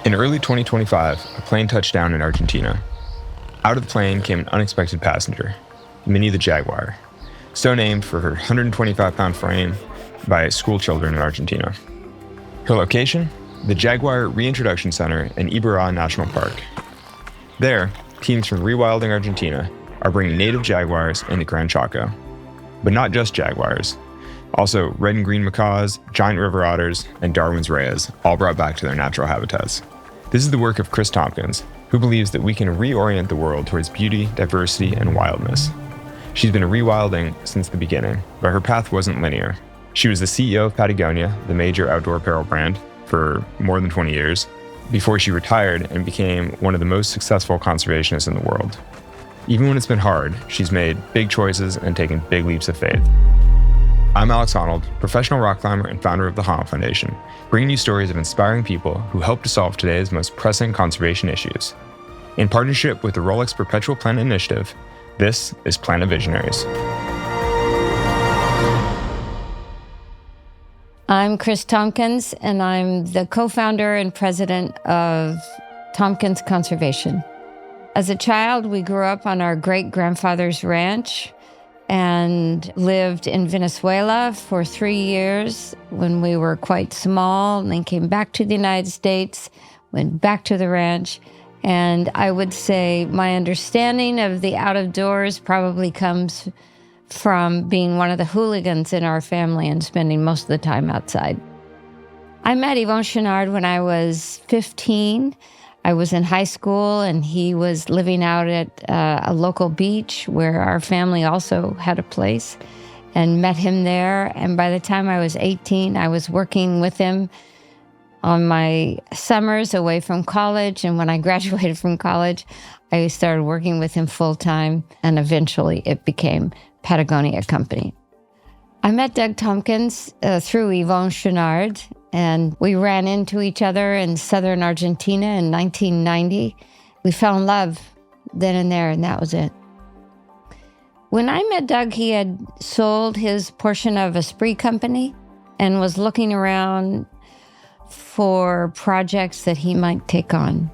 In early 2025, a plane touched down in Argentina. Out of the plane came an unexpected passenger, Minnie the Jaguar, so named for her 125-pound frame by school children in Argentina. Her location? The Jaguar Reintroduction Center in Ibarra National Park. There, teams from Rewilding Argentina are bringing native jaguars into Gran Chaco. But not just jaguars. Also, red and green macaws, giant river otters, and Darwin's rheas, all brought back to their natural habitats. This is the work of Chris Tompkins, who believes that we can reorient the world towards beauty, diversity, and wildness. She's been rewilding since the beginning, but her path wasn't linear. She was the CEO of Patagonia, the major outdoor apparel brand, for more than 20 years, before she retired and became one of the most successful conservationists in the world. Even when it's been hard, she's made big choices and taken big leaps of faith. I'm Alex Honnold, professional rock climber and founder of the Honnold Foundation, bringing you stories of inspiring people who help to solve today's most pressing conservation issues. In partnership with the Rolex Perpetual Planet Initiative, this is Planet Visionaries. I'm Chris Tompkins, and I'm the co-founder and president of Tompkins Conservation. As a child, we grew up on our great-grandfather's ranch and lived in Venezuela for 3 years when we were quite small, and then came back to the United States, went back to the ranch. And I would say my understanding of the out-of-doors probably comes from being one of the hooligans in our family and spending most of the time outside. I met Yvon Chouinard when I was 15. I was in high school, and he was living out at a local beach where our family also had a place, and met him there. And by the time I was 18, I was working with him on my summers away from college. And when I graduated from college, I started working with him full-time, and eventually it became Patagonia Company. I met Doug Tompkins through Yvon Chouinard, and we ran into each other in southern Argentina in 1990. We fell in love then and there, and that was it. When I met Doug, he had sold his portion of Esprit Company and was looking around for projects that he might take on.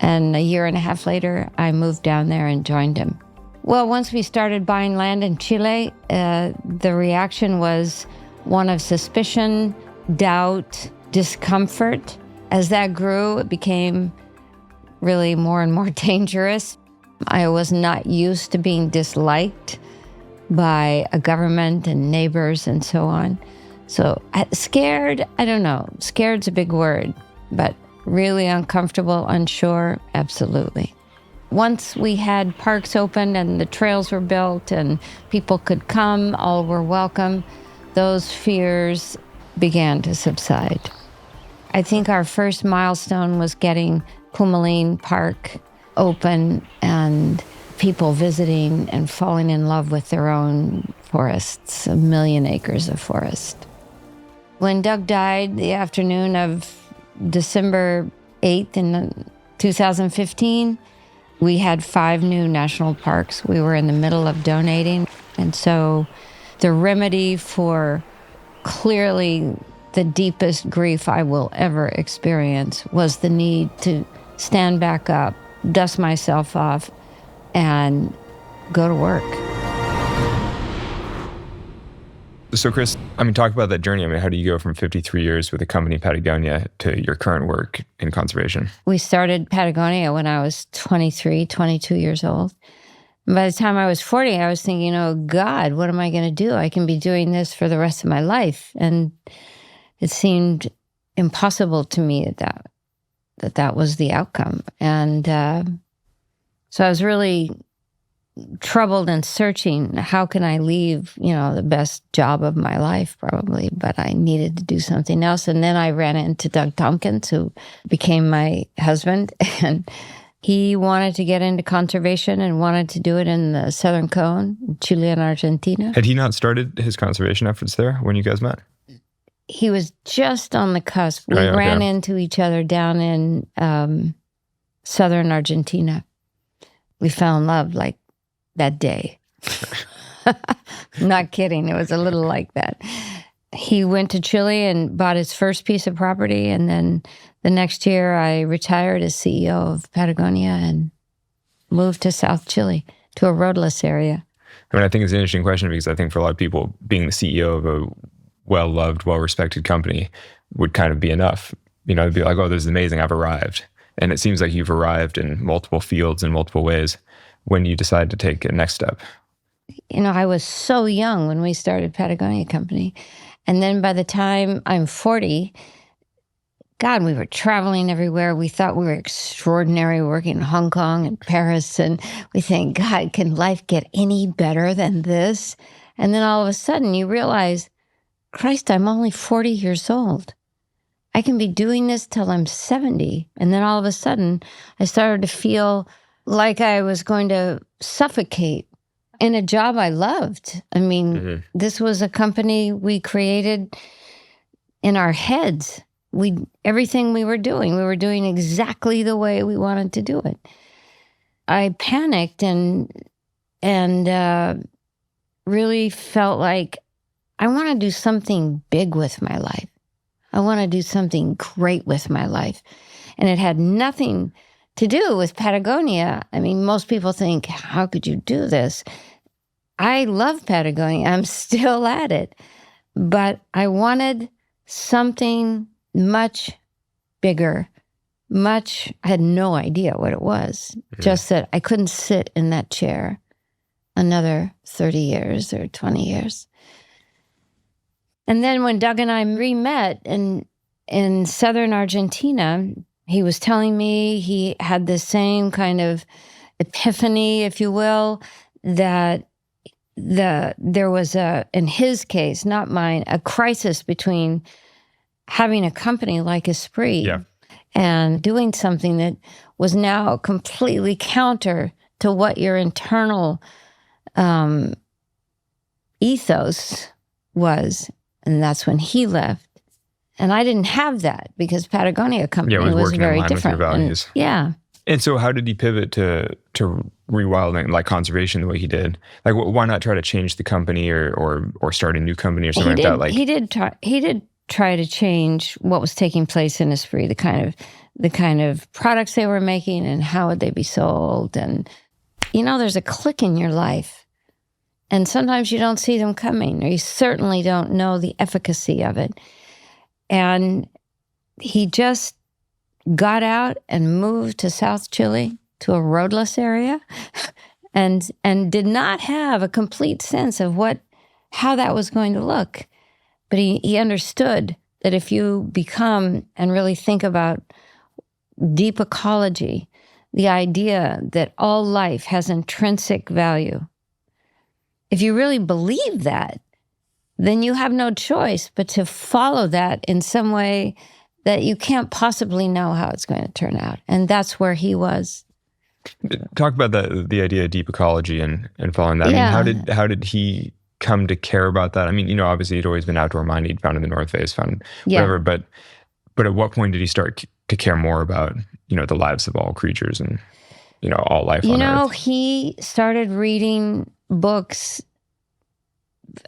And a year and a half later, I moved down there and joined him. Well, once we started buying land in Chile, the reaction was one of suspicion, doubt, discomfort. As that grew, it became really more and more dangerous. I was not used to being disliked by a government and neighbors and so on. So scared, I don't know. Scared's a big word, but really uncomfortable, unsure, absolutely. Once we had parks open and the trails were built and people could come, all were welcome, those fears began to subside. I think our first milestone was getting Pumalín Park open and people visiting and falling in love with their own forests, 1 million acres of forest. When Doug died the afternoon of December 8th in 2015, we had 5 new national parks we were in the middle of donating. And so the remedy for clearly the deepest grief I will ever experience was the need to stand back up, dust myself off, and go to work. So Chris, talk about that journey. How do you go from 53 years with the company Patagonia to your current work in conservation? We started Patagonia when I was 23, 22 years old. And by the time I was 40, I was thinking, oh God, what am I going to do? I can be doing this for the rest of my life. And it seemed impossible to me that was the outcome. And so I was really troubled and searching, how can I leave, the best job of my life probably, but I needed to do something else. And then I ran into Doug Tompkins, who became my husband, and he wanted to get into conservation and wanted to do it in the Southern Cone, Chile and Argentina. Had he not started his conservation efforts there when you guys met? He was just on the cusp. We ran into each other down in Southern Argentina. We fell in love like that day. Not kidding. It was a little like that. he went to Chile and bought his first piece of property. And then the next year I retired as CEO of Patagonia and moved to South Chile, to a roadless area. I mean, I think it's an interesting question because I think for a lot of people, being the CEO of a well-loved, well-respected company would kind of be enough. You know, it'd be like, oh, this is amazing, I've arrived. And it seems like you've arrived in multiple fields in multiple ways when you decide to take a next step. You know, I was so young when we started Patagonia Company. And then by the time I'm 40, God, we were traveling everywhere. We thought we were extraordinary, working in Hong Kong and Paris. And we think, God, can life get any better than this? And then all of a sudden you realize, Christ, I'm only 40 years old. I can be doing this till I'm 70. And then all of a sudden I started to feel like I was going to suffocate in a job I loved. I mean, This was a company we created in our heads. Everything we were doing exactly the way we wanted to do it. I panicked and really felt like I want to do something big with my life. I want to do something great with my life. And it had nothing to do with Patagonia. I mean, most people think, how could you do this? I love Patagonia. I'm still at it. But I wanted something much bigger, I had no idea what it was. Just that I couldn't sit in that chair another 30 years or 20 years. And then when Doug and I re-met in southern Argentina, he was telling me he had the same kind of epiphany, if you will, that there was in his case, not mine, a crisis between having a company like Esprit and doing something that was now completely counter to what your internal ethos was. And that's when he left. And I didn't have that because Patagonia Company was very different. Values. And so how did he pivot to rewilding, like conservation, the way he did? Like, why not try to change the company or start a new company or something like that? Like he did try to change what was taking place in Esprit, the kind of products they were making and how would they be sold. And, you know, there's a click in your life. And sometimes you don't see them coming, or you certainly don't know the efficacy of it. And he just got out and moved to South Chile, to a roadless area, and did not have a complete sense of how that was going to look. But he understood that if you become and really think about deep ecology, the idea that all life has intrinsic value, if you really believe that, then you have no choice but to follow that in some way that you can't possibly know how it's going to turn out. And that's where he was. Talk about the idea of deep ecology and following that. I mean, how did he come to care about that? I mean, you know, obviously he'd always been outdoor-minded. He'd founded the North Face, founded whatever. But at what point did he start to care more about, you know, the lives of all creatures and, you know, all life on Earth? You know, he started reading books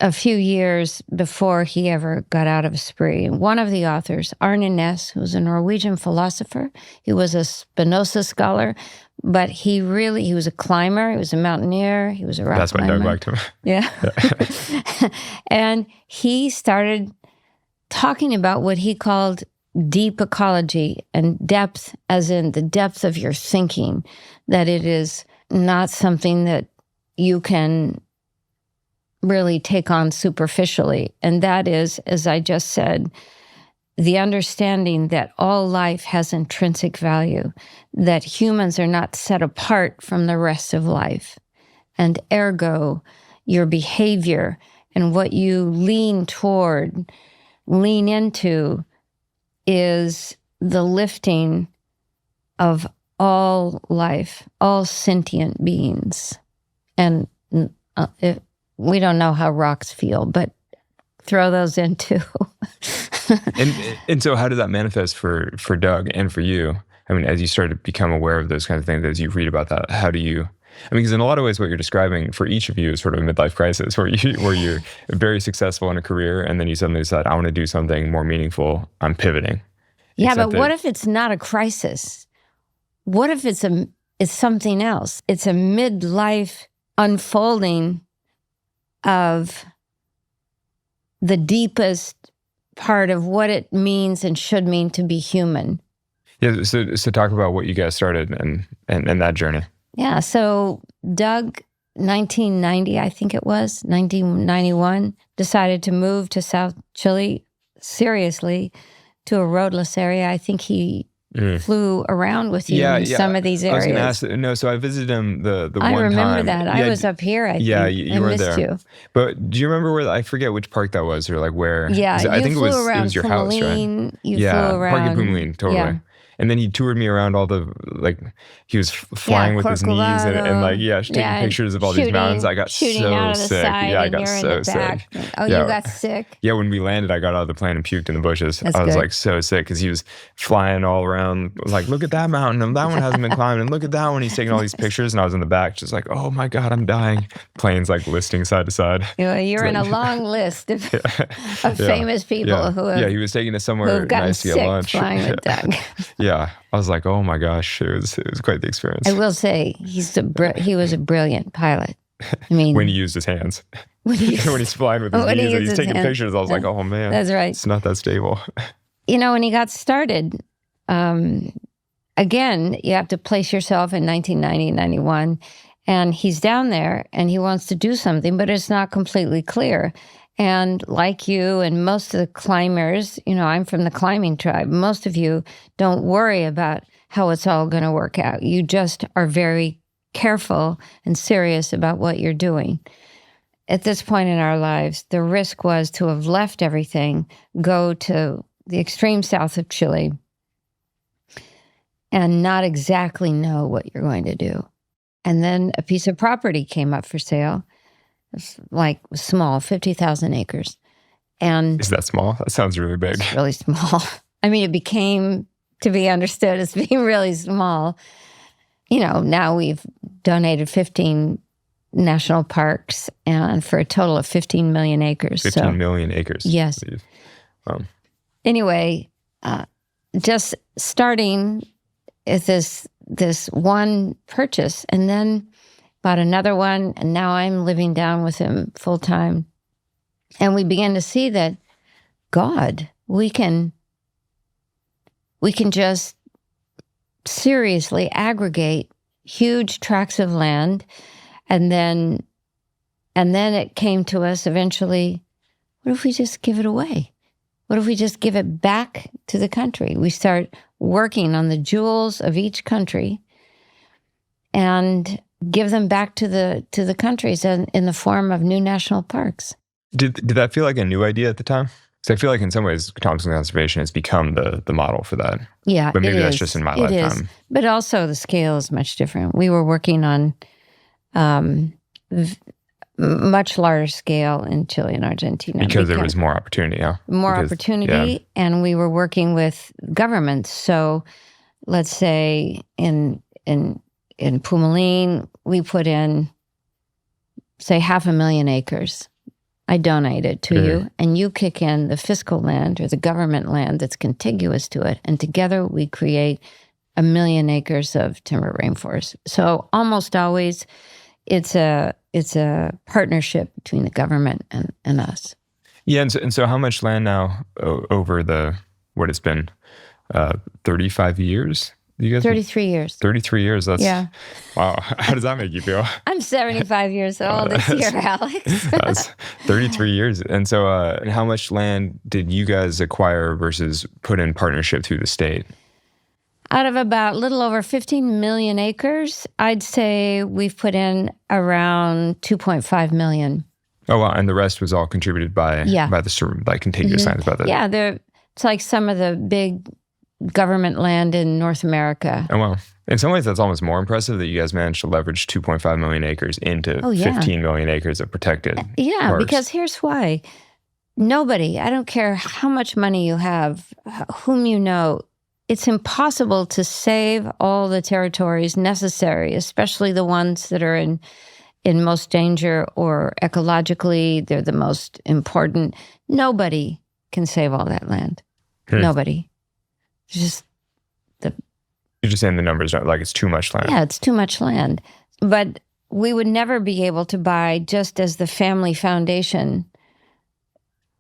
a few years before he ever got out of Esprit. One of the authors, Arne Næss, who was a Norwegian philosopher, he was a Spinoza scholar, but he was a climber, he was a mountaineer, he was a rock climber. That's why Doug liked him. Yeah. And he started talking about what he called deep ecology, and depth as in the depth of your thinking, that it is not something that you can really take on superficially. And that is, as I just said, the understanding that all life has intrinsic value, that humans are not set apart from the rest of life. And ergo, your behavior and what you lean into is the lifting of all life, all sentient beings. And we don't know how rocks feel, but throw those in too. and so how did that manifest for Doug and for you? I mean, as you start to become aware of those kinds of things, as you read about that, how do you I mean, because in a lot of ways, what you're describing for each of you is sort of a midlife crisis, where you're very successful in a career, and then you suddenly decide, I want to do something more meaningful. I'm pivoting. Yeah, but what if it's not a crisis? What if it's something else? It's a midlife unfolding of the deepest part of what it means and should mean to be human. Yeah, so talk about what you guys started and that journey. Yeah, so Doug, 1990, I think it was, 1991, decided to move to South Chile, seriously, to a roadless area. I think he flew around with you in some of these areas. I was going to ask, no, so I visited him the one time. I remember that. I was up here, I think. Yeah, you were there. You. But do you remember where, I forget which park that was, or like where? Yeah, I think it was your house, right? You flew around. Park at Pumalín, totally. Yeah. And then he toured me around all the, like, he was flying with his knees and like, taking pictures of all these mountains. I got so sick. Yeah, I got so sick. Oh, you got sick? Yeah, when we landed, I got out of the plane and puked in the bushes. I was like so sick because he was flying all around. Like, look at that mountain. And that one hasn't been climbed. And look at that one. He's taking all these pictures. And I was in the back just like, oh my God, I'm dying. Planes like listing side to side. You're in a long list of famous people who have, he was taking us somewhere nice to get lunch. Flying with Doug. Yeah, I was like, oh my gosh, it was quite the experience. I will say he was a brilliant pilot. I mean, when he used his hands, when he's flying with his knees and he's taking pictures, I was like, oh man, that's right. It's not that stable. When he got started, again, you have to place yourself in 1990, 91, and he's down there and he wants to do something, but it's not completely clear. And like you and most of the climbers, I'm from the climbing tribe, most of you don't worry about how it's all going to work out. You just are very careful and serious about what you're doing. At this point in our lives, the risk was to have left everything, go to the extreme south of Chile, and not exactly know what you're going to do. And then a piece of property came up for sale. It's like small, 50,000 acres. And is that small? That sounds really big. It's really small. I mean, it became to be understood as being really small. Now we've donated 15 national parks and for a total of 15 million acres. 15 million acres. Yes. Wow. Anyway, just starting with this one purchase, and then bought another one, and now I'm living down with him full time. And we began to see that, God, we can just seriously aggregate huge tracts of land, and then it came to us eventually, what if we just give it away? What if we just give it back to the country? We start working on the jewels of each country and give them back to the countries in the form of new national parks. Did that feel like a new idea at the time? Because I feel like in some ways, Thompson Conservation has become the model for that. Yeah, but maybe that's just in my lifetime. Is. But also the scale is much different. We were working on much larger scale in Chile and Argentina. Because there was more opportunity, yeah. Opportunity, and we were working with governments. So let's say in Pumalín, we put in, say, 500,000 acres. I donate it to you, and you kick in the fiscal land or the government land that's contiguous to it, and together we create 1 million acres of timber rainforest. So almost always, it's a partnership between the government and us. Yeah, and so how much land now over what it's been, 35 years? You guys 33 years. 33 years. That's wow. How does that make you feel? I'm 75 years old this year, Alex. That's 33 years. And so how much land did you guys acquire versus put in partnership through the state? Out of about a little over 15 million acres, I'd say we've put in around 2.5 million. Oh, wow. And the rest was all contributed by the contiguous lands. Yeah, it's like some of the big government land in North America. Oh, wow. In some ways, that's almost more impressive that you guys managed to leverage 2.5 million acres into 15 million acres of protected parks. Because here's why. Nobody, I don't care how much money you have, whom you know, it's impossible to save all the territories necessary, especially the ones that are in most danger or ecologically, they're the most important. Nobody can save all that land. Nobody. Just You're just saying the numbers are like it's too much land. Yeah, it's too much land. But we would never be able to buy, just as the family foundation,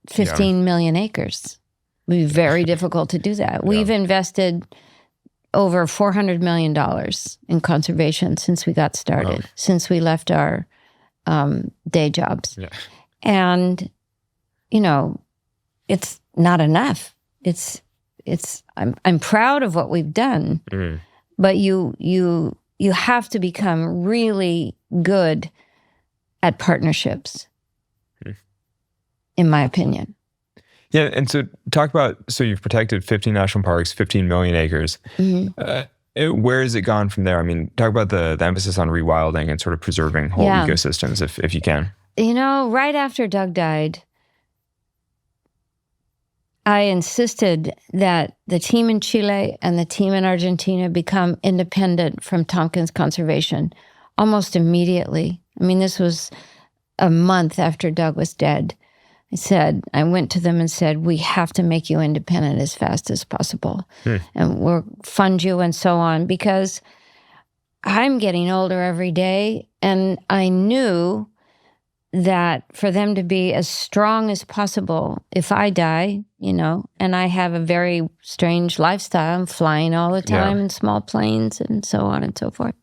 15 million acres. It would be very difficult to do that. We've invested over $400 million in conservation since we got started, since we left our day jobs. Yeah. And, it's not enough. I'm proud of what we've done, but you have to become really good at partnerships, in my opinion. Yeah, and so talk about, so you've protected 15 national parks, 15 million acres. Where has it gone from there? I mean, talk about the emphasis on rewilding and sort of preserving whole ecosystems, if you can. Right after Doug died, I insisted that the team in Chile and the team in Argentina become independent from Tompkins Conservation almost immediately. I mean, this was a month after Doug was dead. I went to them and said, we have to make you independent as fast as possible. And we'll fund you and so on, because I'm getting older every day. And I knew that for them to be as strong as possible, if I die, and I have a very strange lifestyle, I'm flying all the time in small planes and so on and so forth.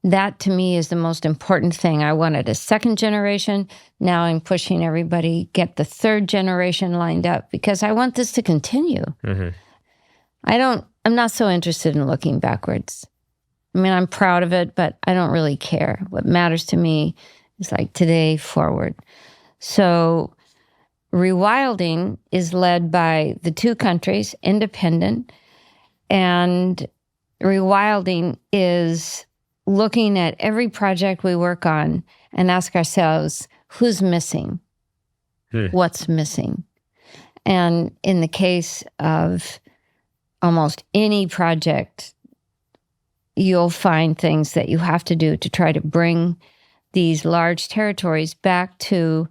That to me is the most important thing. I wanted a second generation. Now I'm pushing everybody, get the third generation lined up, because I want this to continue. I'm not so interested in looking backwards. I mean, I'm proud of it, but I don't really care. What matters to me is like today forward. So rewilding is led by the two countries, independent, and rewilding is looking at every project we work on and ask ourselves, who's missing? What's missing? And in the case of almost any project, you'll find things that you have to do to try to bring these large territories back to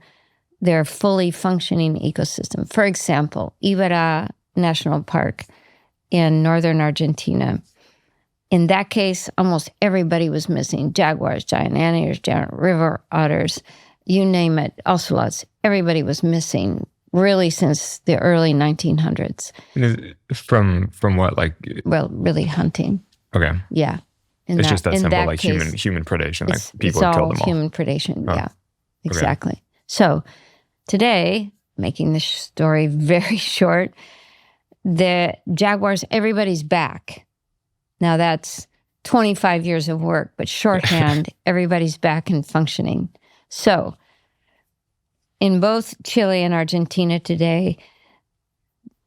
their fully functioning ecosystem. For example, Ibará National Park in northern Argentina. In that case, almost everybody was missing. Jaguars, giant anteaters, giant river otters, you name it, ocelots. Everybody was missing really since the early 1900s. From what, like? Well, really hunting. Okay. Yeah. It's just that simple, like case, human predation, like people have killed them all. It's all human predation, yeah. Exactly. Okay. So today, making this story very short, the jaguars, everybody's back. Now that's 25 years of work, but shorthand, everybody's back and functioning. So in both Chile and Argentina today,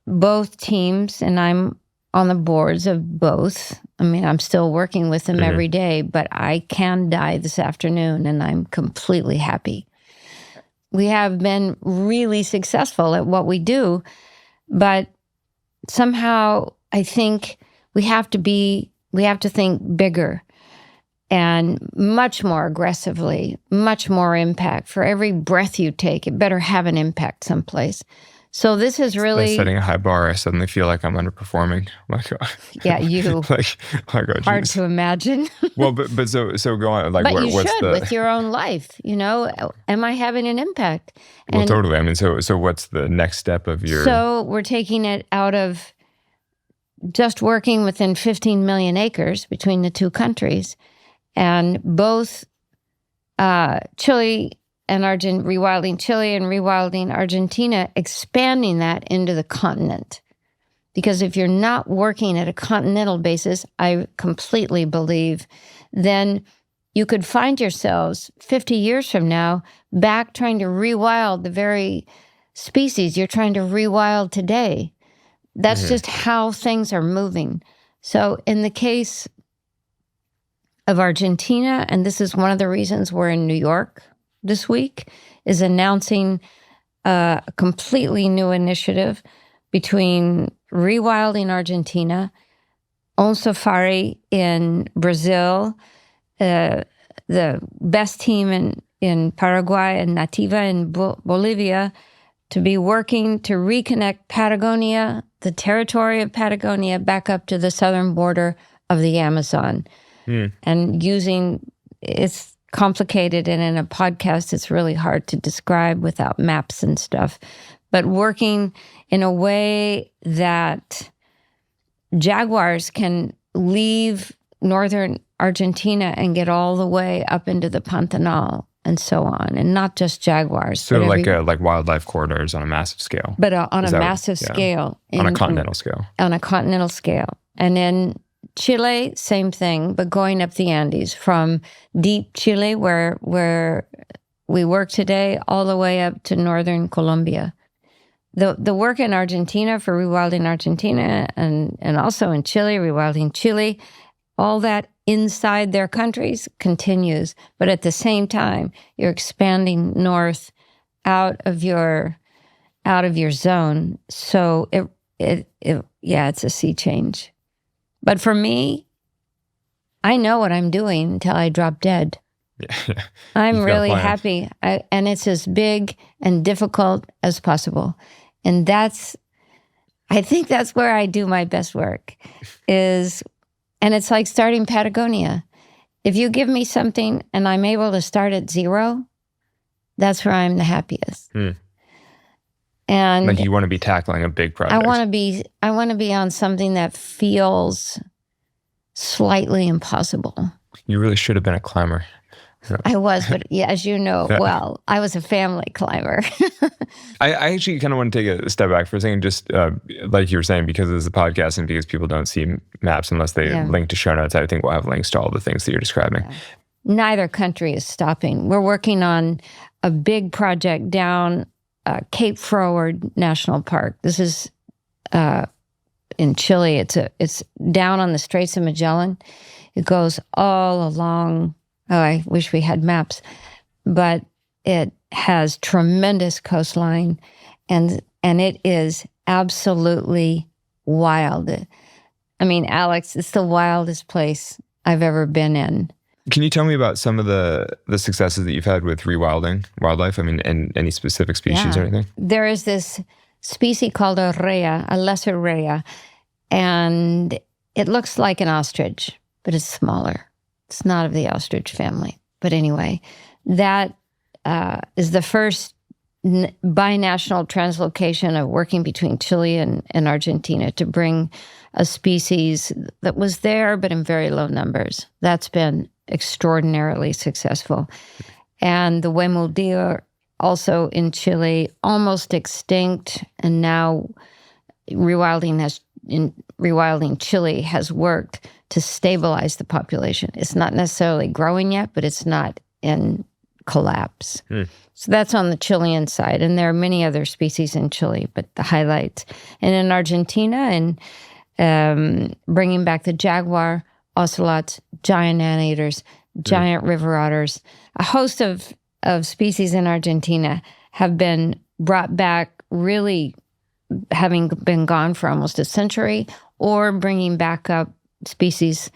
both teams, and I'm on the boards of both. I mean, I'm still working with them every day, but I can die this afternoon and I'm completely happy. We have been really successful at what we do, but somehow I think we have to think bigger and much more aggressively, much more impact. For every breath you take, it better have an impact someplace. So this is really... By setting a high bar, I suddenly feel like I'm underperforming. Yeah, you. Hard to imagine. Well, but so go on. Like, but you should with your own life. Am I having an impact? Well, totally. I mean, so what's the next step of your... So we're taking it out of just working within 15 million acres between the two countries, and both Chile and rewilding Chile and rewilding Argentina, expanding that into the continent. Because if you're not working at a continental basis, I completely believe, then you could find yourselves 50 years from now back trying to rewild the very species you're trying to rewild today. That's just how things are moving. So in the case of Argentina, and this is one of the reasons we're in New York this week, is announcing a completely new initiative between rewilding Argentina, own safari in Brazil, the best team in Paraguay, and Nativa in Bolivia, to be working to reconnect Patagonia, the territory of Patagonia, back up to the southern border of the Amazon. And it's complicated, and in a podcast, it's really hard to describe without maps and stuff. But working in a way that jaguars can leave northern Argentina and get all the way up into the Pantanal and so on, and not just jaguars. So like wildlife corridors on a massive scale. But on a massive scale. On a continental scale. On a continental scale. And in Chile, same thing, but going up the Andes from deep Chile, where we work today, all the way up to northern Colombia. The work in Argentina for rewilding Argentina and also in Chile, rewilding Chile, all that inside their countries continues. But at the same time, you're expanding north out of your zone. So it's a sea change. But for me, I know what I'm doing until I drop dead. Yeah. I'm really happy. And it's as big and difficult as possible. And I think that's where I do my best work and it's like starting Patagonia. If you give me something and I'm able to start at zero, that's where I'm the happiest. And like you want to be tackling a big project. I want to be on something that feels slightly impossible. You really should have been a climber. I was, but yeah, as you know, well, I was a family climber. I actually kind of want to take a step back for a second, just like you were saying, because this is a podcast and because people don't see maps unless they link to show notes. I think we'll have links to all the things that you're describing. Yeah. Neither country is stopping. We're working on a big project down Cape Froward National Park. This is in Chile. It's down on the Straits of Magellan. It goes all along. Oh, I wish we had maps, but it has tremendous coastline, and it is absolutely wild. I mean, Alex, it's the wildest place I've ever been in. Can you tell me about some of the successes that you've had with rewilding wildlife? I mean, and any specific species or anything? There is this species called a rhea, a lesser rhea, and it looks like an ostrich, but it's smaller. It's not of the ostrich family. But anyway, that is the first binational translocation of working between Chile and Argentina to bring a species that was there, but in very low numbers. That's been extraordinarily successful. And the huemul deer, also in Chile, almost extinct, and now rewilding Chile has worked to stabilize the population. It's not necessarily growing yet, but it's not in collapse. So that's on the Chilean side. And there are many other species in Chile, but the highlights. And in Argentina, and bringing back the jaguar, ocelots, giant anteaters, giant river otters. A host of species in Argentina have been brought back, really having been gone for almost a century, or bringing back up species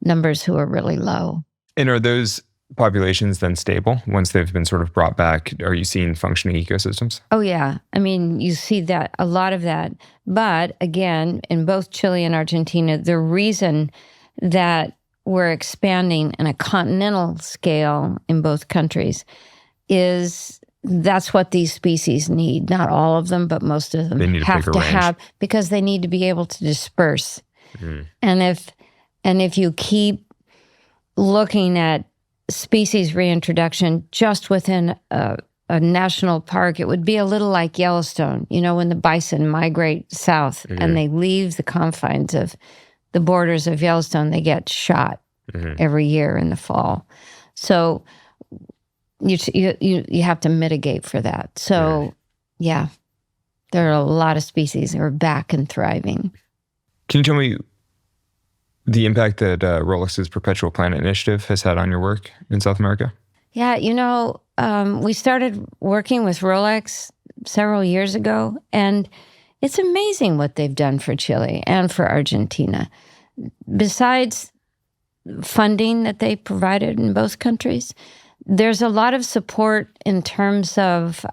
numbers who are really low. And are those populations then stable once they've been sort of brought back? Are you seeing functioning ecosystems? Oh, yeah. I mean, you see that, a lot of that. But again, in both Chile and Argentina, the reason that we're expanding in a continental scale in both countries is that's what these species need. Not all of them, but most of them have to have, because they need to be able to disperse. And if you keep looking at species reintroduction just within a national park, it would be a little like Yellowstone. You know, when the bison migrate south and they leave the confines of the borders of Yellowstone, they get shot every year in the fall. So you have to mitigate for that. So yeah, there are a lot of species that are back and thriving. Can you tell me the impact that Rolex's Perpetual Planet Initiative has had on your work in South America? Yeah, you know, we started working with Rolex several years ago, and it's amazing what they've done for Chile and for Argentina. besides funding that they provided in both countries, there's a lot of support in terms of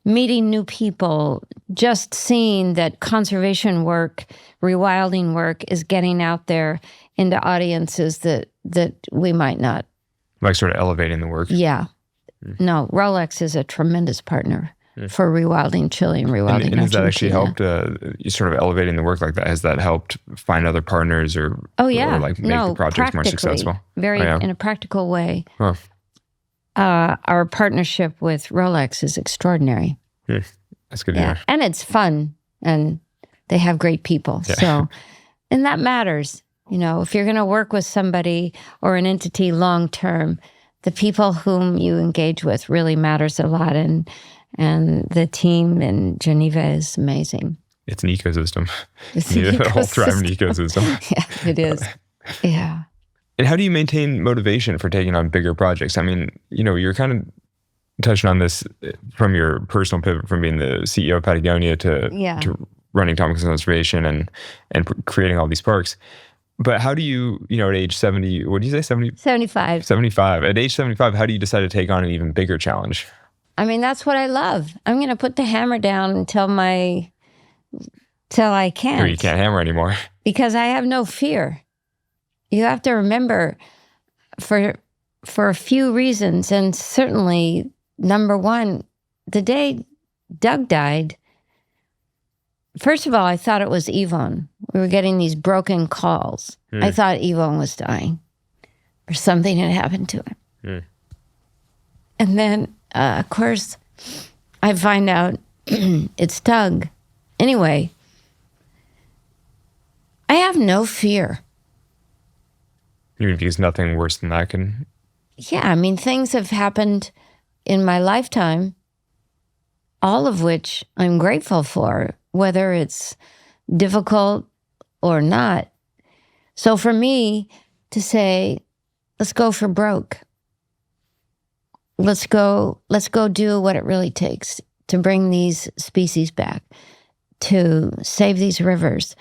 meeting new people, just seeing that conservation work, rewilding work is getting out there into audiences that we might not. Like sort of elevating the work. Yeah. No, Rolex is a tremendous partner for rewilding Chile and rewilding And has that actually Argentina. helped sort of elevating the work like that? Has that helped find other partners or like make the projects more successful? In a practical way. Huh. Our partnership with Rolex is extraordinary. That's good to hear. And it's fun, and they have great people. Yeah. So, and that matters. You know, if you're going to work with somebody or an entity long term, the people whom you engage with really matters a lot. And the team in Geneva is amazing. It's an ecosystem. It's You need a whole thriving ecosystem. Yeah, it is. Yeah. And how do you maintain motivation for taking on bigger projects? I mean, you're kind of touching on this from your personal pivot from being the CEO of Patagonia to running Tompkins Conservation and creating all these parks. But how do you, at age 70, what did you say, 70? 75. 75. At age 75, how do you decide to take on an even bigger challenge? I mean, that's what I love. I'm going to put the hammer down until I can't. Or you can't hammer anymore. Because I have no fear. You have to remember, for a few reasons, and certainly, number one, the day Doug died, first of all, I thought it was Yvonne. We were getting these broken calls. I thought Yvonne was dying or something had happened to him. And then, of course, I find out it's Doug. Anyway, I have no fear. You mean because nothing worse than that can... Yeah, I mean, things have happened in my lifetime, all of which I'm grateful for, whether it's difficult or not. So for me to say, let's go for broke. Let's go do what it really takes to bring these species back, to save these rivers,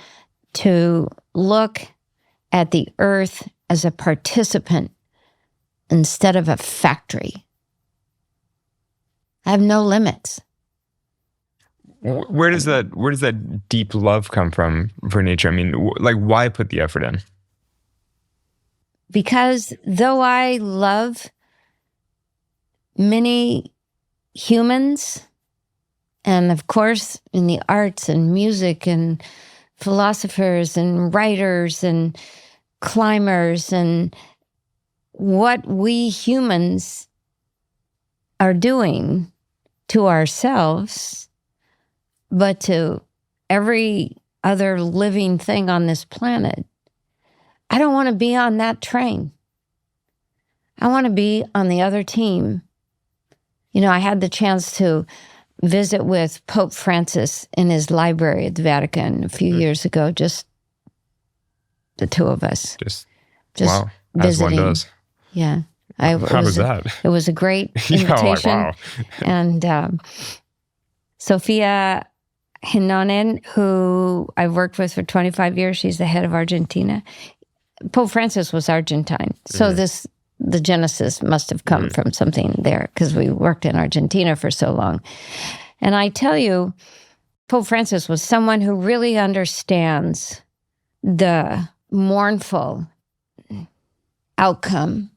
to look at the earth as a participant instead of a factory. I have no limits. Where does that deep love come from for nature? I mean, why put the effort in? Because though I love many humans, and of course in the arts and music and philosophers and writers and climbers, and what we humans are doing to ourselves, but to every other living thing on this planet, I don't want to be on that train. I want to be on the other team. I had the chance to visit with Pope Francis in his library at the Vatican a few years ago, just the two of us. Just wow, visiting. As one does. Yeah. How was that? It was a great invitation. Wow. And Sofia Hinonen, who I've worked with for 25 years, she's the head of Argentina. Pope Francis was Argentine. So the genesis must have come from something there, because we worked in Argentina for so long. And I tell you, Pope Francis was someone who really understands the mournful outcome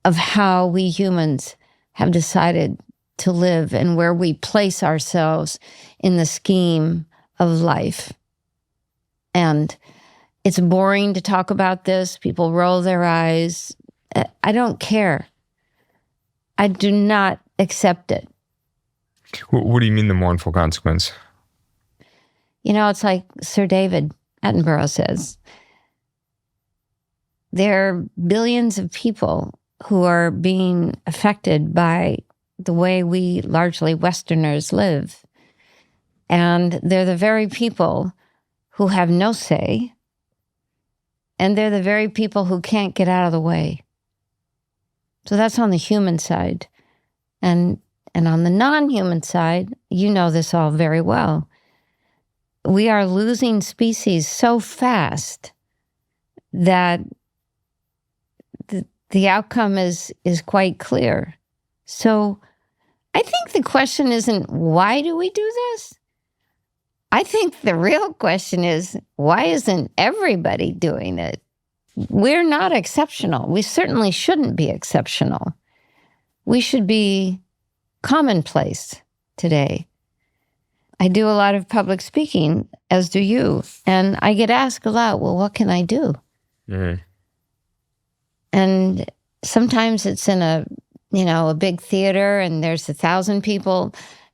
of how we humans have decided to live and where we place ourselves in the scheme of life. And it's boring to talk about this. People roll their eyes. I don't care. I do not accept it. What do you mean the mournful consequence? It's like Sir David Attenborough says, there are billions of people who are being affected by the way we largely Westerners live. And they're the very people who have no say. And they're the very people who can't get out of the way. So that's on the human side. And on the non-human side, you know this all very well. we are losing species so fast that the outcome is quite clear. So I think the question isn't, why do we do this? I think the real question is, why isn't everybody doing it? We're not exceptional. We certainly shouldn't be exceptional. We should be commonplace today. I do a lot of public speaking, as do you, and I get asked a lot, well, what can I do? Mm-hmm. And sometimes it's in a big theater and there's 1,000 people,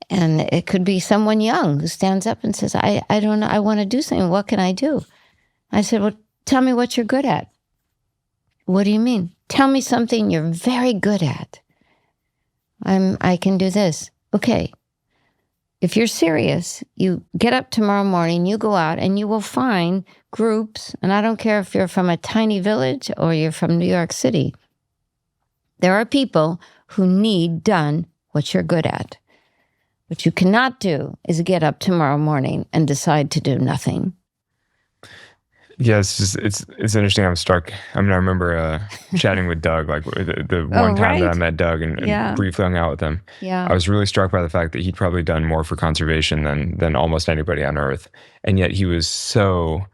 and it could be someone young who stands up and says, I don't know, I want to do something. What can I do? I said, well, tell me what you're good at. What do you mean? Tell me something you're very good at. I can do this. Okay. If you're serious, you get up tomorrow morning, you go out, and you will find groups, and I don't care if you're from a tiny village or you're from New York City. There are people who need done what you're good at. What you cannot do is get up tomorrow morning and decide to do nothing. Yeah, it's interesting. I'm struck. I mean, I remember chatting with Doug, like the one time that I met Doug and briefly hung out with him. Yeah. I was really struck by the fact that he'd probably done more for conservation than almost anybody on Earth. And yet he was so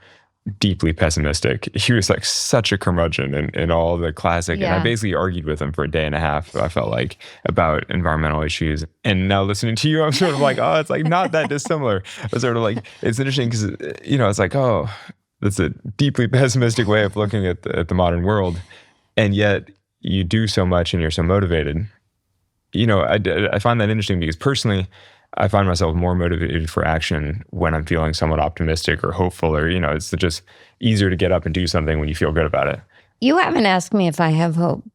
deeply pessimistic. He was like such a curmudgeon in all the classic. Yeah. And I basically argued with him for a day and a half, I felt like, about environmental issues. And now listening to you, I'm sort of like, oh, it's like not that dissimilar. I was sort of like, it's interesting because, it's like, oh, that's a deeply pessimistic way of looking at the modern world. And yet you do so much and you're so motivated. I find that interesting because personally, I find myself more motivated for action when I'm feeling somewhat optimistic or hopeful, or, it's just easier to get up and do something when you feel good about it. You haven't asked me if I have hope,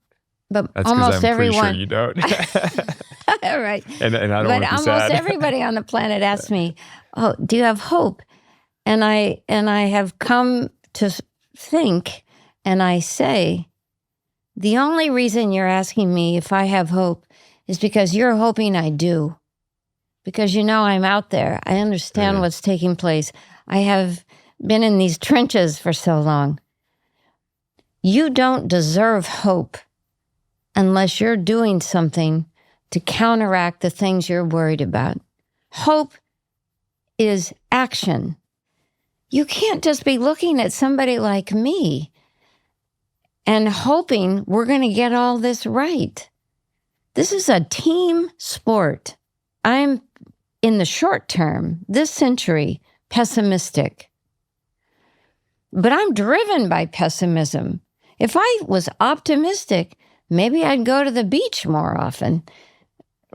but that's almost I'm everyone. Pretty sure you don't. All right. And I don't want to be sad. But almost everybody on the planet asks me, "Oh, do you have hope?" And I have come to think, and I say, the only reason you're asking me if I have hope is because you're hoping I do. Because I'm out there. I understand what's taking place. I have been in these trenches for so long. You don't deserve hope unless you're doing something to counteract the things you're worried about. Hope is action. You can't just be looking at somebody like me and hoping we're going to get all this right. This is a team sport. I'm, in the short term, this century, pessimistic. But I'm driven by pessimism. If I was optimistic, maybe I'd go to the beach more often,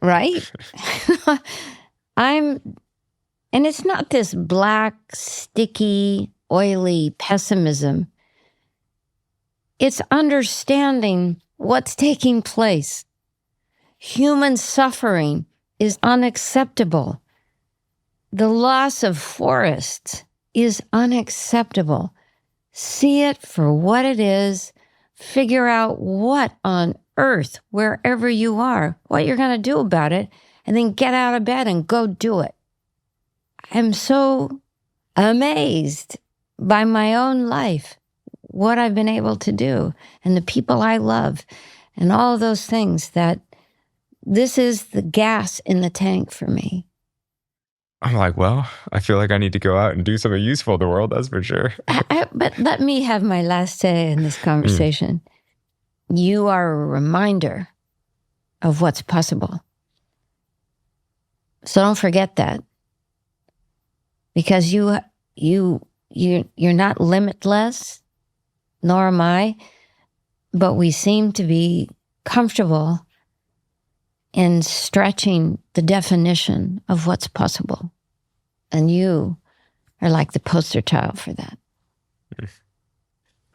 right? And it's not this black, sticky, oily pessimism. It's understanding what's taking place. Human suffering is unacceptable. The loss of forests is unacceptable. See it for what it is. Figure out what on earth, wherever you are, what you're going to do about it, and then get out of bed and go do it. I'm so amazed by my own life, what I've been able to do, and the people I love, and all of those things, that this is the gas in the tank for me. I'm like, well, I feel like I need to go out and do something useful in the world, that's for sure. But let me have my last say in this conversation. You are a reminder of what's possible. So don't forget that. Because you're not limitless, nor am I, but we seem to be comfortable in stretching the definition of what's possible. And you are like the poster child for that.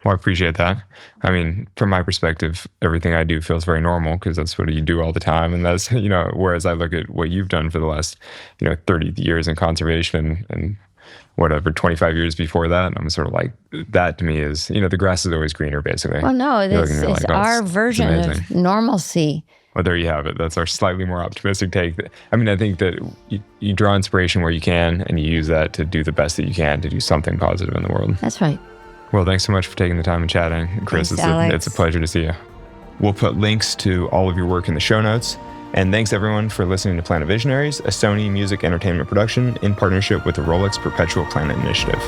Well, I appreciate that. I mean, from my perspective, everything I do feels very normal because that's what you do all the time. And that's, whereas I look at what you've done for the last, 30 years in conservation and whatever, 25 years before that, I'm sort of like, that to me is, the grass is always greener, basically. Well, no, it's our version of normalcy. Well, there you have it. That's our slightly more optimistic take. I mean, I think that you draw inspiration where you can, and you use that to do the best that you can to do something positive in the world. That's right. Well, thanks so much for taking the time and chatting. Chris, Thanks, it's a pleasure to see you. We'll put links to all of your work in the show notes. And thanks everyone for listening to Planet Visionaries, a Sony Music Entertainment production in partnership with the Rolex Perpetual Planet Initiative.